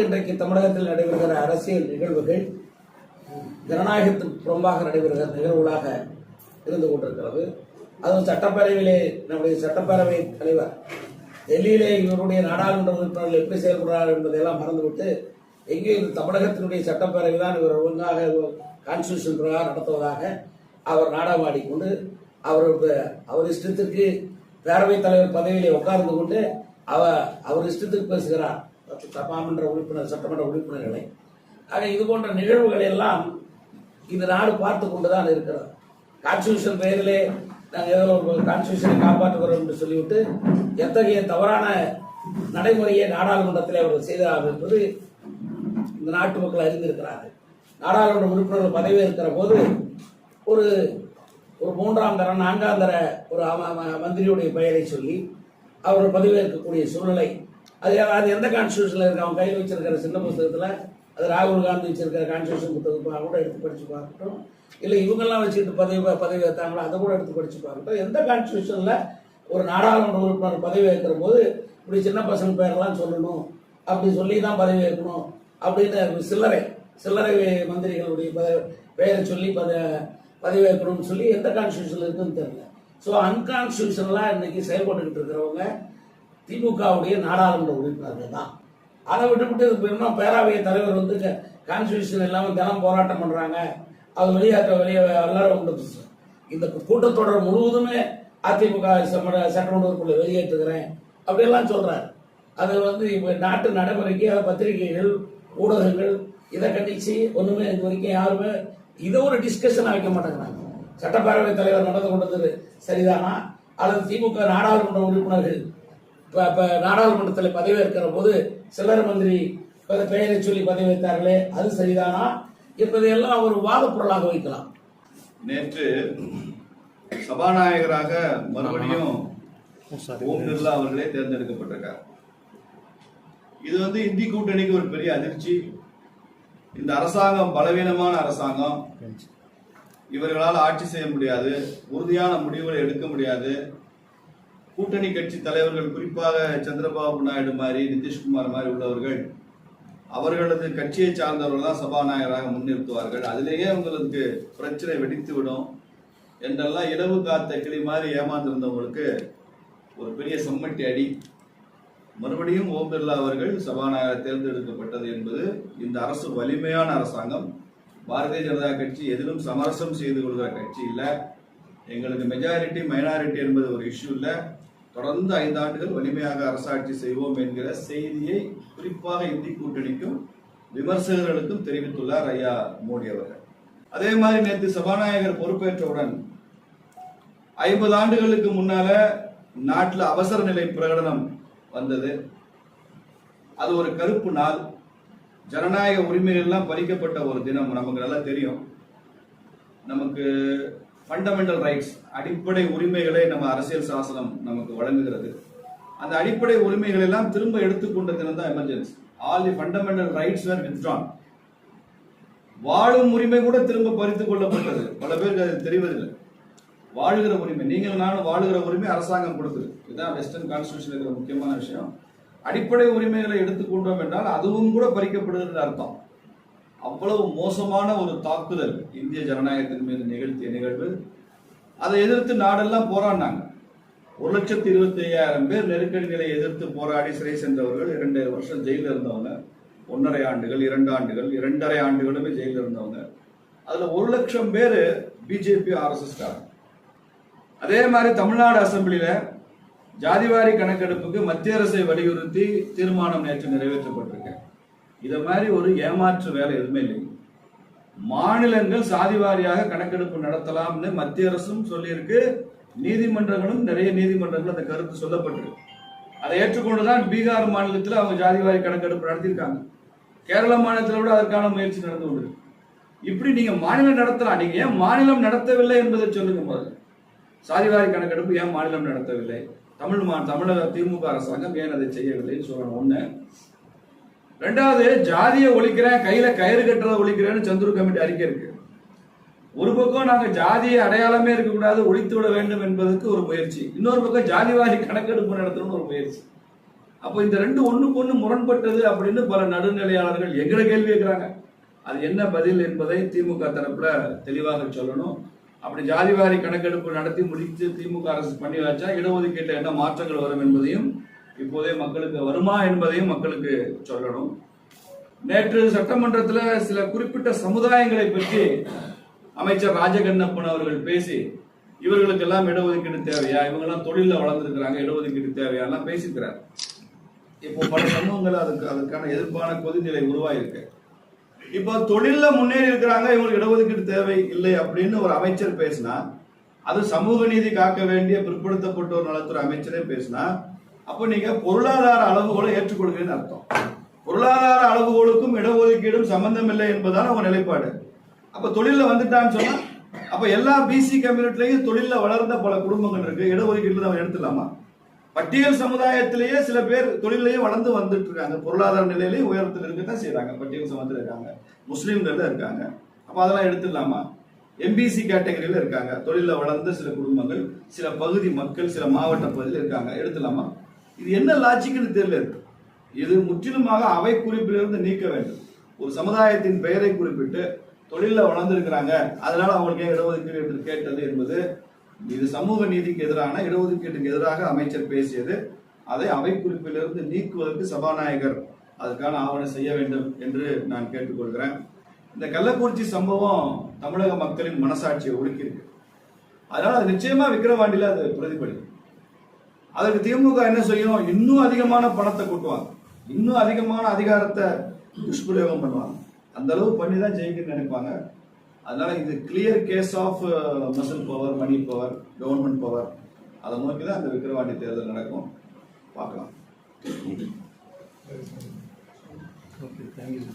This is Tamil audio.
இன்றைக்கு தமிழகத்தில் நடைபெறுகிற அரசியல் நிகழ்வுகள் ஜனநாயகத்துக்கு புறம்பாக நடைபெறுகிற நிகழ்வுகளாக இருந்து கொண்டிருக்கிறது. அதுவும் சட்டப்பேரவையிலே நம்முடைய சட்டப்பேரவை தலைவர் டெல்லியிலே இவருடைய நாடாளுமன்ற உறுப்பினர்கள் எப்படி செயல்படுறார்கள் என்பதையெல்லாம் மறந்துவிட்டு எங்கேயும் இந்த தமிழகத்தினுடைய சட்டப்பேரவை தான் இவர் ஒழுங்காக கான்ஸ்டியூஷன் பிரகாரம் நடத்துவதாக அவர் நாடகம் ஆடிக்கொண்டு அவர் இஷ்டத்திற்கு பேரவைத் தலைவர் பதவியிலே உட்கார்ந்து கொண்டு அவர் இஷ்டத்துக்கு பேசுகிறார் சட்டமன்ற உறுப்பினர்களை. ஆக இது போன்ற நிகழ்வுகள் எல்லாம் இந்த நாடு பார்த்து கொண்டுதான் இருக்கிறது. கான்ஸ்டியூஷன் பெயரிலே நாங்கள் ஏதோ ஒரு கான்ஸ்டியூஷனை காப்பாற்றுகிறோம் என்று சொல்லிவிட்டு எத்தகைய தவறான நடைமுறையை நாடாளுமன்றத்தில் அவர்கள் செய்தார்கள் என்பது இந்த நாட்டு மக்கள் அறிந்திருக்கிறார்கள். நாடாளுமன்ற உறுப்பினர்கள் பதவி இருக்கிற போது ஒரு மூன்றாம் தர நான்காம் தர ஒரு மந்திரியுடைய பெயரை சொல்லி அவர்கள் பதவியேற்கக்கூடிய சூழ்நிலை அது எந்த கான்ஸ்டியூஷன்ல இருக்கு? அவங்க கையில் வச்சிருக்கிற சின்ன புத்தகத்தில் அது ராகுல் காந்தி வச்சிருக்கிற கான்ஸ்டியூஷன் புத்தகத்தை கூட எடுத்து படிச்சு பார்க்கட்டும், இல்லை இவங்கெல்லாம் வச்சுக்கிட்டு பதவி ஏற்றாங்களோ அதை கூட எடுத்து படிச்சு பார்க்கட்டும். எந்த கான்ஸ்டியூஷன்ல ஒரு நாடாளுமன்ற உறுப்பினர் பதவி ஏற்கிற போது இப்படி சின்ன பசங்க பேரெல்லாம் சொல்லணும், அப்படி சொல்லி தான் பதவி ஏற்கணும் அப்படின்னு சில்லறை மந்திரிகளுடைய பெயரை சொல்லி பதவி ஏற்கணும்னு சொல்லி எந்த கான்ஸ்டியூஷன்ல இருக்குன்னு தெரியல. ஸோ அன்கான்ஸ்டியூஷனலாக இன்னைக்கு செயல்பட்டுக்கிட்டு இருக்கிறவங்க திமுகவுடைய நாடாளுமன்ற உறுப்பினர்கள் தான். அதை விட்டுவிட்டு இன்னும் பேரவைய தலைவர் வந்து கான்ஸ்டியூஷன் இல்லாமல் தினம் போராட்டம் பண்றாங்க, அது வெளியே எல்லாரும் உண்டு. இந்த கூட்டத்தொடர் முழுவதுமே அதிமுக சட்டமன்ற உறுப்பினர் வெளியேற்றுகிறேன் அப்படியெல்லாம் சொல்றாரு. அது வந்து இப்போ நாட்டு நடைமுறைக்கு பத்திரிகைகள் ஊடகங்கள் இதை கண்டிச்சு ஒண்ணுமே இது வரைக்கும் யாருமே இதை ஒரு டிஸ்கஷன் வைக்க மாட்டேங்கிறாங்க. சட்டப்பேரவை தலைவர் நடந்து கொண்டது சரிதானா, அல்லது திமுக நாடாளுமன்ற உறுப்பினர்கள் நாடாளுமன்றத்தில் பதவியேற்கிற போது சில்லறை மந்திரி பெயரை சொல்லி பதவி வைத்தார்களே அது சரிதானா என்பதையெல்லாம் ஒரு வாத பொருளாக வைக்கலாம். நேற்று சபாநாயகராக மறுபடியும் ஓம் பிர்லா அவர்களே தேர்ந்தெடுக்கப்பட்டிருக்கார். இது வந்து இந்தி கூட்டணிக்கு ஒரு பெரிய அதிர்ச்சி. இந்த அரசாங்கம் பலவீனமான அரசாங்கம், இவர்களால் ஆட்சி செய்ய முடியாது, உறுதியான முடிவுகளை எடுக்க முடியாது. கூட்டணி கட்சி தலைவர்கள் குறிப்பாக சந்திரபாபு நாயுடு மாதிரி நிதிஷ்குமார் மாதிரி உள்ளவர்கள் அவர்களது கட்சியை சார்ந்தவர்கள் தான் சபாநாயகராக முன்னிறுத்துவார்கள். அதிலேயே உங்களுக்கு பிரச்சனை வெடித்து விடும் என்றெல்லாம் இரவு காத்த கிளி மாதிரி ஏமாந்திருந்தவங்களுக்கு ஒரு பெரிய சம்மட்டி அடி. மறுபடியும் ஓம் பிர்லா அவர்கள் சபாநாயகர் தேர்ந்தெடுக்கப்பட்டது என்பது இந்த அரசு வலிமையான அரசாங்கம். பாரதிய ஜனதா கட்சி எதிலும் சமரசம் செய்து கொள்கிற கட்சி இல்லை. எங்களுக்கு மெஜாரிட்டி மைனாரிட்டி என்பது ஒரு இஷ்யூ இல்லை. தொடர்ந்து 5 ஆண்டுகள் வலிமையாக அரசாட்சி செய்வோம் என்கிற செய்தியை குறிப்பாக இந்தி கூட்டணிக்கும் விமர்சகர்களுக்கும் தெரிவித்துள்ளார் ஐயா மோடி அவர்கள். அதே மாதிரி நேற்று சபாநாயகர் பொறுப்பேற்றவுடன் 50 ஆண்டுகளுக்கு முன்னால நாட்டில் அவசர நிலை பிரகடனம் வந்தது. அது ஒரு கருப்பு நாள். ஜனநாயக உரிமைகள் எல்லாம் பறிக்கப்பட்ட ஒரு தினம். நமக்கு நல்லா தெரியும். நமக்கு ஃபண்டமெண்டல் ரைட்ஸ், அடிப்படை உரிமைகளை நம்ம அரசியல் சாசனம் நமக்கு வழங்குகிறது. அந்த அடிப்படை உரிமைகள் எல்லாம் திரும்ப எடுத்துக்கொண்ட தினம் தான் emergency. All the fundamental rights were withdrawn. வாழும் உரிமை கூட திரும்ப பறித்துக் கொள்ளப்பட்டது. பல பேருக்கு அது தெரிவதில்லை. வாழுகிற உரிமை, நீங்கள் நானும் வாழுகிற உரிமை அரசாங்கம் கொடுக்குது. இதுதான் வெஸ்டர்ன் கான்ஸ்டிடியூஷன் இருக்கிற முக்கியமான விஷயம். அடிப்படை உரிமைகளை எடுத்துக்கொண்டோம் என்றால் அதுவும் கூட பறிக்கப்படுகிறது அர்த்தம். அவ்வளவு மோசமான ஒரு தாக்குதல் இந்திய ஜனநாயகத்தின் மீது நிகழ்த்திய நிகழ்வு. அதை எதிர்த்து நாடெல்லாம் போராடினாங்க. 1,25,000 பேர் நெருக்கடி நிலையை எதிர்த்து போராடி சிறை சென்றவர்கள். 2 வருஷம் ஜெயிலில் இருந்தவங்க, 1.5 ஆண்டுகள், 2 ஆண்டுகள், 2.5 ஆண்டுகளுமே ஜெயிலில் இருந்தவங்க. அதுல 1 லட்சம் பேர் பிஜேபி RSS காரங்க. அதே மாதிரி தமிழ்நாடு அசெம்பிளியில ஜாதிவாரி கணக்கெடுப்புக்கு மத்திய அரசை வலியுறுத்தி தீர்மானம் நேற்று நிறைவேற்றப்பட்டிருக்கு. இத மாதிரி ஒரு ஏமாற்று வேலை எதுவுமே இல்லை. மாநிலங்கள் சாதிவாரியாக கணக்கெடுப்பு நடத்தலாம்னு மத்திய அரசும் சொல்லியிருக்கு. நீதிமன்றங்களும் நிறைய நீதிமன்றங்கள் அந்த கருத்து சொல்லப்பட்டிருக்கு. அதை ஏற்றுக்கொண்டுதான் பீகார் மாநிலத்தில் அவங்க ஜாதிவாரி கணக்கெடுப்பு நடத்தியிருக்காங்க. கேரள மாநிலத்தில் கூட அதற்கான முயற்சி நடந்து கொண்டிருக்கு. இப்படி நீங்க மாநிலம் நடத்தலாம். நீங்க ஏன் மாநிலம் நடத்தவில்லை என்பதை சொல்லுங்க. முதல்ல சாதிவாரி கணக்கெடுப்பு ஏன் மாநிலம் நடத்தவில்லை? தமிழக திமுக அரசாங்கம் ஏன் அதை செய்யவில்லைன்னு சொல்லணும். ஒண்ணு. 2வது, ஜாதியை ஒழிக்கிறேன், கையில கயிறு கட்டுறதை ஒழிக்கிறேன்னு சந்துரு கமிட்டி அறிக்கை இருக்கு. ஒரு பக்கம் நாங்க ஜாதியை அடையாளமே இருக்கக்கூடாது, ஒழித்து விட வேண்டும் என்பதற்கு ஒரு முயற்சி. இன்னொரு பக்கம் ஜாதிவாரி கணக்கெடுப்பு நடத்தணும்னு ஒரு முயற்சி. அப்போ இந்த ரெண்டு ஒண்ணுக்கு ஒண்ணு முரண்பட்டது அப்படின்னு பல நடுநிலையாளர்கள் எங்களை கேள்வி கேட்கிறாங்க. அது என்ன பதில் என்பதை திமுக தரப்புல தெளிவாக சொல்லணும். அப்படி ஜாதிவாரி கணக்கெடுப்பு நடத்தி முடித்து திமுக அரசு பண்ணி வச்சா இடஒதுக்கீட்டில் என்ன மாற்றங்கள் வரும் என்பதையும் இப்போதே மக்களுக்கு வருமா என்பதையும் மக்களுக்கு சொல்லணும். நேற்று சட்டமன்றத்தில் சில குறிப்பிட்ட சமுதாயங்களை பற்றி அமைச்சர் ராஜகண்ணப்பன் அவர்கள் பேசி இவர்களுக்கெல்லாம் இடஒதுக்கீடு தேவையா, இவங்கெல்லாம் தொழில வளர்ந்துருக்கிறாங்க, இடஒதுக்கீடு தேவையாலாம் பேசிக்கிறார். இப்போ பல சமூகங்கள் அதுக்கான எதிர்ப்பான கொதிநிலை உருவாயிருக்கு. இப்போ தொழில முன்னேறி இருக்கிறாங்க, இவங்களுக்கு இடஒதுக்கீடு தேவை இல்லை அப்படின்னு ஒரு அமைச்சர் பேசினா, அது சமூக நீதி காக்க வேண்டிய பிற்படுத்தப்பட்டோர் நலத்துறை அமைச்சரே பேசினா, அப்போ நீங்க பொருளாதார அளவுகோலை ஏற்றுக்கொள்கிறேன்னு அர்த்தம். பொருளாதார அளவுகோலுக்கும் இடஒதுக்கீடும் சம்பந்தம் இல்லை என்பதான ஒரு நிலைப்பாடு. அப்ப தொழில வந்துட்டான்னு சொன்னா, அப்ப எல்லா பிசி கம்யூனிட்டிலையும் தொழில வளர்ந்த பல குடும்பங்கள் இருக்கு, இடஒதுக்கீடு நம்ம எடுத்துலாமா? பட்டியல் சமுதாயத்திலேயே சில பேர் தொழிலையும் வளர்ந்து வந்துட்டு இருக்காங்க, பொருளாதார நிலையிலேயே உயரத்தில் இருக்கதான் செய்யறாங்க, பட்டியல் சமூகத்தில் இருக்காங்க, முஸ்லீம்கள் இருக்காங்க. அப்ப அதெல்லாம் எடுத்துடலாமா? எம்பிசி கேட்டகரியில இருக்காங்க, தொழில வளர்ந்த சில குடும்பங்கள், சில பகுதி மக்கள், சில மாவட்ட பகுதியில் இருக்காங்க, எடுத்துலாமா? இது என்ன லாஜிக்னு தெரியல. இது முற்றிலுமாக அவை குறிப்பிலிருந்து நீக்க வேண்டும். ஒரு சமுதாயத்தின் பெயரை குறிப்பிட்டு தொழில வளர்ந்திருக்கிறாங்க, அதனால அவங்களுக்கு இடஒதுக்கீடு என்று கேட்டது என்பது இது சமூக நீதிக்கு எதிரான, இடஒதுக்கீட்டுக்கு எதிராக அமைச்சர் பேசியது. அதை அவை குறிப்பிலிருந்து நீக்குவதற்கு சபாநாயகர் அதுக்கான ஆவணம் செய்ய வேண்டும் என்று நான் கேட்டுக்கொள்கிறேன். இந்த கள்ளக்குறிச்சி சம்பவம் தமிழக மக்களின் மனசாட்சியை உலுக்கியிருக்கு. அதனால அது நிச்சயமா விக்கிரவாண்டியில அது பிரதிபலிக்கும். அதுக்கு திமுக என்ன செய்யும்? இன்னும் அதிகமான பணத்தை கூட்டுவாங்க, இன்னும் அதிகமான அதிகாரத்தை துஷ்பிரயோகம் பண்ணுவாங்க. அந்த அளவு பண்ணி தான் ஜெயிக்கணும்னு நினைப்பாங்க. அதனால இது clear case of muscle power, money power, government power. அதை நோக்கி தான் அந்த விக்கிரவாண்டி தேர்தல் நடக்கும். பார்க்கலாம். Okay, thank you.